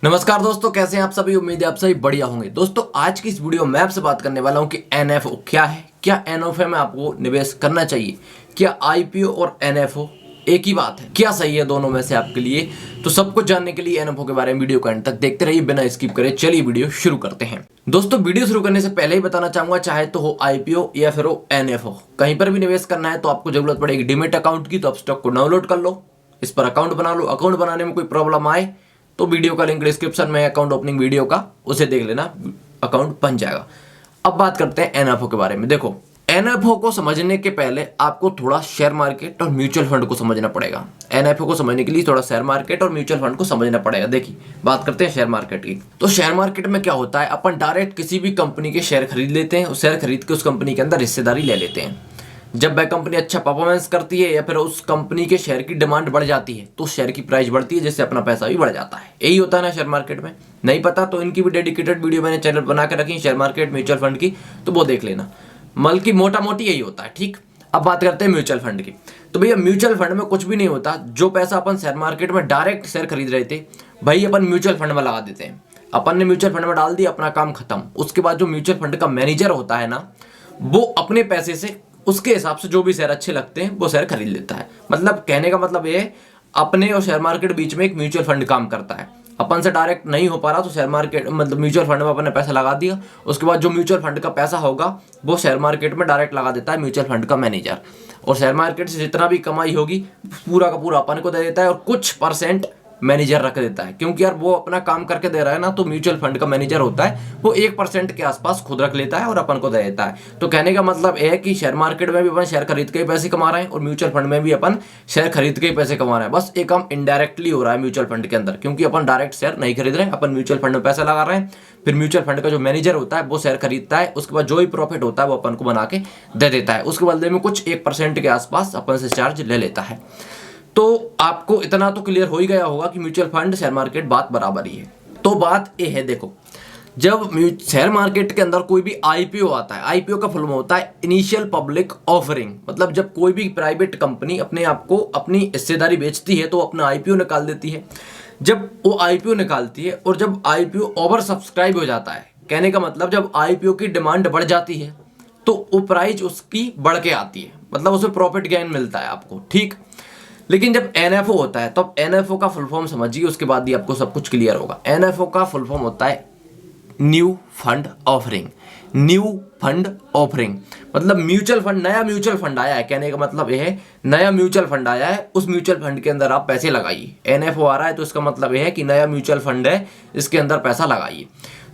नमस्कार दोस्तों, कैसे हैं आप सभी। उम्मीद है आप सभी बढ़िया होंगे। दोस्तों आज की इस वीडियो में आपसे बात करने वाला हूं कि एनएफओ क्या है, क्या एनएफओ में आपको निवेश करना चाहिए, क्या आईपीओ और एनएफओ एक ही बात है, क्या सही है दोनों में से आपके लिए। तो सब कुछ जानने के लिए एनएफओ के बारे में वीडियो को अंत तक देखते रहिए बिना स्किप करे। चलिए वीडियो शुरू करते हैं। दोस्तों वीडियो शुरू करने से पहले ही बताना चाहूंगा, चाहे तो हो आईपीओ या फिर हो एनएफओ, कहीं पर भी निवेश करना है तो आपको जरूरत पड़ेगी डीमैट अकाउंट की। तो आप स्टॉक को डाउनलोड कर लो, इस पर अकाउंट बना लो। अकाउंट बनाने में कोई प्रॉब्लम आए तो वीडियो का लिंक डिस्क्रिप्शन में, अकाउंट ओपनिंग वीडियो का, उसे देख लेना, अकाउंट बन जाएगा। अब बात करते हैं एनएफओ के बारे में। देखो, एनएफओ को समझने के पहले आपको थोड़ा शेयर मार्केट और म्यूचुअल फंड को समझना पड़ेगा। एनएफओ को समझने के लिए थोड़ा शेयर मार्केट और म्यूचुअल फंड को समझना पड़ेगा। देखिए, बात करते हैं शेयर मार्केट की। तो शेयर मार्केट में क्या होता है, अपन डायरेक्ट किसी भी कंपनी के शेयर खरीद लेते हैं, शेयर खरीद के उस कंपनी के अंदर हिस्सेदारी ले लेते हैं। जब वह कंपनी अच्छा परफॉर्मेंस करती है या फिर उस कंपनी के शेयर की डिमांड बढ़ जाती है तो शेयर की प्राइस बढ़ती है, जिससे अपना पैसा भी बढ़ जाता है। यही होता है ना शेयर मार्केट में। नहीं पता तो इनकी भी डेडिकेटेड वीडियो मैंने चैनल बना के रखी शेयर मार्केट म्यूचुअल फंड की, तो वो देख लेना। बल्कि मोटा मोटी यही होता है। ठीक, अब बात करते हैं म्यूचुअल फंड की। तो भैया म्यूचुअल फंड में कुछ भी नहीं होता। जो पैसा अपन शेयर मार्केट में डायरेक्ट शेयर खरीद रहे थे, भाई अपन म्यूचुअल फंड में लगा देते हैं। अपन ने म्यूचुअल फंड में डाल दिया, अपना काम खत्म। उसके बाद जो म्यूचुअल फंड का मैनेजर होता है ना, वो अपने पैसे से उसके हिसाब से जो भी शेयर अच्छे लगते हैं वो शेयर खरीद लेता है। मतलब कहने का मतलब ये है, अपने और शेयर मार्केट बीच में एक म्यूचुअल फंड काम करता है। अपन से डायरेक्ट नहीं हो पा रहा तो शेयर मार्केट मतलब म्यूचुअल फंड में अपन ने पैसा लगा दिया। उसके बाद जो म्यूचुअल फंड का पैसा होगा वो शेयर मार्केट में डायरेक्ट लगा देता है म्यूचुअल फंड का मैनेजर। और शेयर मार्केट से जितना भी कमाई होगी पूरा का पूरा अपन को दे देता है और कुछ परसेंट मैनेजर रख देता है। क्योंकि यार वो अपना काम करके दे रहा है ना, तो म्यूचुअल फंड का मैनेजर होता है वो 1% के आसपास खुद रख लेता है और अपन को दे देता है। तो कहने का मतलब है कि शेयर मार्केट में भी अपन शेयर खरीद के ही पैसे कमा रहे हैं और म्यूचुअल फंड में भी अपन शेयर खरीद के ही पैसे कमा रहे हैं। बस एक काम इनडायरेक्टली हो रहा है म्यूचुअल फंड के अंदर, क्योंकि अपन डायरेक्ट शेयर नहीं खरीद रहे हैं, अपन म्यूचुअल फंड में पैसा लगा रहे हैं। फिर म्यूचुअल फंड का जो मैनेजर होता है वो शेयर खरीदता है, उसके बाद जो भी प्रॉफिट होता है वो अपन को बना के दे देता है। उसके बदले में कुछ 1% के आसपास अपन से चार्ज ले लेता है। तो आपको इतना तो क्लियर हो ही गया होगा कि म्यूचुअल फंड शेयर मार्केट बात बराबर ही है। तो बात ये है, देखो, जब शेयर मार्केट के अंदर कोई भी आईपीओ आता है, आईपीओ का फुल फॉर्म होता है इनिशियल पब्लिक ऑफरिंग। मतलब जब कोई भी प्राइवेट कंपनी अपने आप को अपनी हिस्सेदारी बेचती है तो अपना आईपीओ निकाल देती है। जब वो आईपीओ निकालती है और जब आईपीओ ओवर सब्सक्राइब हो जाता है, कहने का मतलब जब आईपीओ की डिमांड बढ़ जाती है तो वो प्राइस उसकी बढ़ के आती है, मतलब उसमें प्रॉफिट गेन मिलता है आपको। ठीक, लेकिन जब एनएफओ होता है तो एनएफओ का फुल फॉर्म समझिए, उसके बाद ही आपको सब कुछ क्लियर होगा। एनएफओ का फुल फॉर्म होता है new fund offering. New fund offering मतलब म्यूचुअल फंड, नया म्यूचुअल फंड आया है। कहने का मतलब यह है, नया म्यूचुअल फंड आया है, उस म्यूचुअल फंड के अंदर आप पैसे लगाइए। एनएफओ आ रहा है तो इसका मतलब यह है कि नया म्यूचुअल फंड है, इसके अंदर पैसा लगाइए।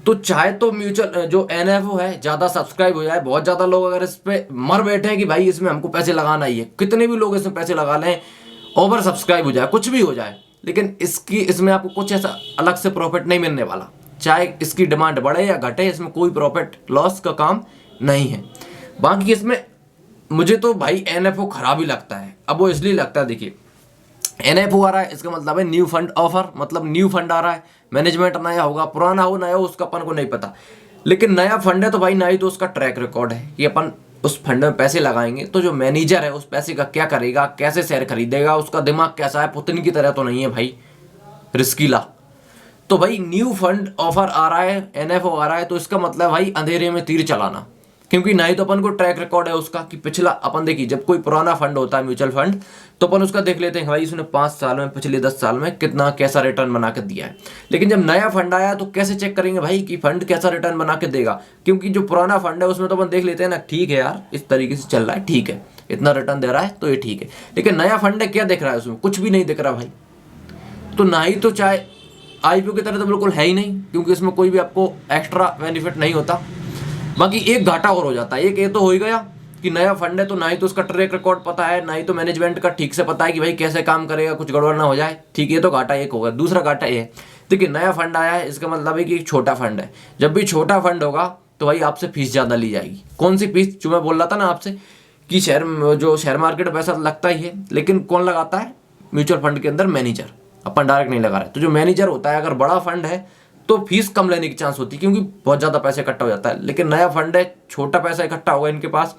तो चाहे तो म्यूचुअल जो एनएफओ है ज्यादा सब्सक्राइब हो जाए, बहुत ज्यादा लोग अगर इस पे मर बैठे हैं कि भाई इसमें हमको पैसे लगाना ही है, कितने भी लोग इसमें पैसे लगा लें, ओवर सब्सक्राइब हो जाए, कुछ भी हो जाए, लेकिन इसमें आपको कुछ ऐसा अलग से प्रॉफिट नहीं मिलने वाला। चाहे इसकी डिमांड बढ़े या घटे, इसमें कोई प्रॉफिट लॉस का काम नहीं है। बाकी इसमें मुझे तो भाई एनएफओ खराब ही लगता है। अब वो इसलिए लगता है, देखिए, एनएफओ आ रहा है इसका मतलब है न्यू फंड ऑफर, मतलब न्यू फंड आ रहा है, मैनेजमेंट नया होगा, पुराना हो नया हो उसका अपन को नहीं पता। लेकिन नया फंड है तो भाई ना ही तो उसका ट्रैक रिकॉर्ड है कि अपन उस फंड में पैसे लगाएंगे तो जो मैनेजर है उस पैसे का क्या करेगा, कैसे शेयर खरीदेगा, उसका दिमाग कैसा है, पुतनी की तरह तो नहीं है भाई, रिस्कीला। तो भाई न्यू फंड ऑफर आ रहा है, एनएफओ आ रहा है, तो इसका मतलब भाई अंधेरे में तीर चलाना। क्योंकि ना ही तो अपन को ट्रैक रिकॉर्ड है उसका कि पिछला, अपन देखिए जब कोई पुराना फंड होता है म्यूचुअल फंड तो अपन उसका देख लेते हैं भाई इसने 5 साल में, पिछले 10 साल में कितना कैसा रिटर्न बना के दिया है। लेकिन जब नया फंड आया तो कैसे चेक करेंगे भाई कि फंड कैसा रिटर्न बना के देगा, क्योंकि जो पुराना फंड है उसमें तो अपन देख लेते हैं ना, ठीक है यार इस तरीके से चल रहा है, ठीक है इतना रिटर्न दे रहा है तो ये ठीक है। लेकिन नया फंड है, क्या दिख रहा है उसमें, कुछ भी नहीं दिख रहा भाई। तो ना ही तो चाहे आईपीओ की तरह तो बिल्कुल है ही नहीं, क्योंकि इसमें कोई भी आपको एक्स्ट्रा बेनिफिट नहीं होता। बाकी एक घाटा और हो जाता है। एक ये तो हो ही गया कि नया फंड है तो ना ही तो उसका ट्रैक रिकॉर्ड पता है, ना ही तो मैनेजमेंट का ठीक से पता है कि भाई कैसे काम करेगा, कुछ गड़बड़ ना हो जाए। ठीक है, ये तो घाटा एक होगा। दूसरा घाटा ये है, देखिए नया फंड आया है इसका मतलब है कि एक छोटा फंड है। जब भी छोटा फंड होगा तो भाई आपसे फीस ज़्यादा ली जाएगी। कौन सी फीस, जो मैं बोल रहा था ना आपसे कि शेयर मार्केट में पैसा लगता ही है, लेकिन कौन लगाता है, म्यूचुअल फंड के अंदर मैनेजर, अपन डायरेक्ट नहीं लगा रहे। तो जो मैनेजर होता है, अगर बड़ा फंड है तो फीस कम लेने की चांस होती है, क्योंकि बहुत ज़्यादा पैसा इकट्ठा हो जाता है। लेकिन नया फंड है, छोटा पैसा इकट्ठा होगा इनके पास,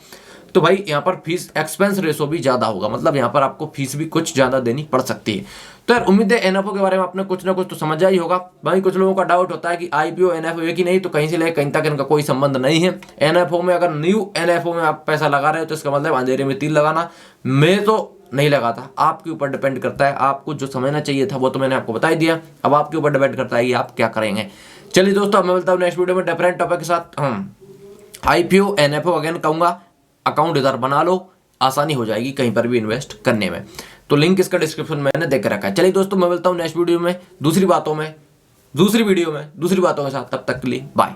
तो भाई यहाँ पर फीस एक्सपेंस रेशो भी ज़्यादा होगा, मतलब यहाँ पर आपको फीस भी कुछ ज़्यादा देनी पड़ सकती है। तो यार उम्मीद है एनएफओ के बारे में आपने कुछ ना कुछ तो समझा ही होगा। भाई कुछ लोगों का डाउट होता है कि आईपीओ एनएफओ एक ही नहीं, तो कहीं से लेकर कहीं तक इनका कोई संबंध नहीं है। एनएफओ में अगर न्यू एनएफओ में आप पैसा लगा रहे हो तो इसका मतलब अंधेरे में तीर लगाना। मैं तो नहीं लगाता, आपके ऊपर डिपेंड करता है। आपको जो समझना चाहिए था वो तो मैंने आपको बता ही दिया, अब आपके ऊपर डिपेंड करता है कि आप क्या करेंगे। चलिए दोस्तों, मैं मिलता हूँ नेक्स्ट वीडियो में डिफरेंट टॉपिक के साथ। आईपीओ एनएफओ अगेन कहूंगा, अकाउंट इधर बना लो, आसानी हो जाएगी कहीं पर भी इन्वेस्ट करने में। तो लिंक इसका डिस्क्रिप्शन में मैंने देकर रखा है। चलिए दोस्तों, मैं मिलता हूँ नेक्स्ट वीडियो में दूसरी वीडियो में दूसरी बातों के साथ। तब तक के लिए बाय।